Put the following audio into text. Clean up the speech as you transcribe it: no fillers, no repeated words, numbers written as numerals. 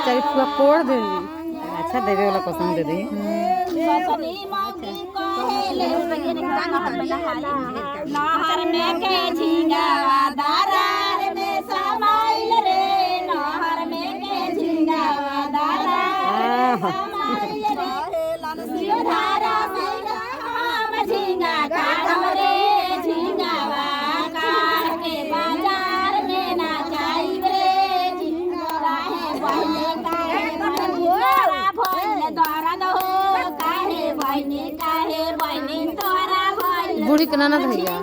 बेचारी पूरा कोड़ देली। अच्छा देवे वाला पसंद दे दी। नहर में के झिंगावा दरार में समाइल रे, नहर में के झिंगावा दरार में समाइल रे, सिधारा में हम झिंगा काढ़म रे, झिंगावा काढ़ के बाजार में ना जाइब रे, काहे बहने काहे तोरा भइल दर्द हो, काहे बहने तोरा भइल बूढ़ी के ननद भैया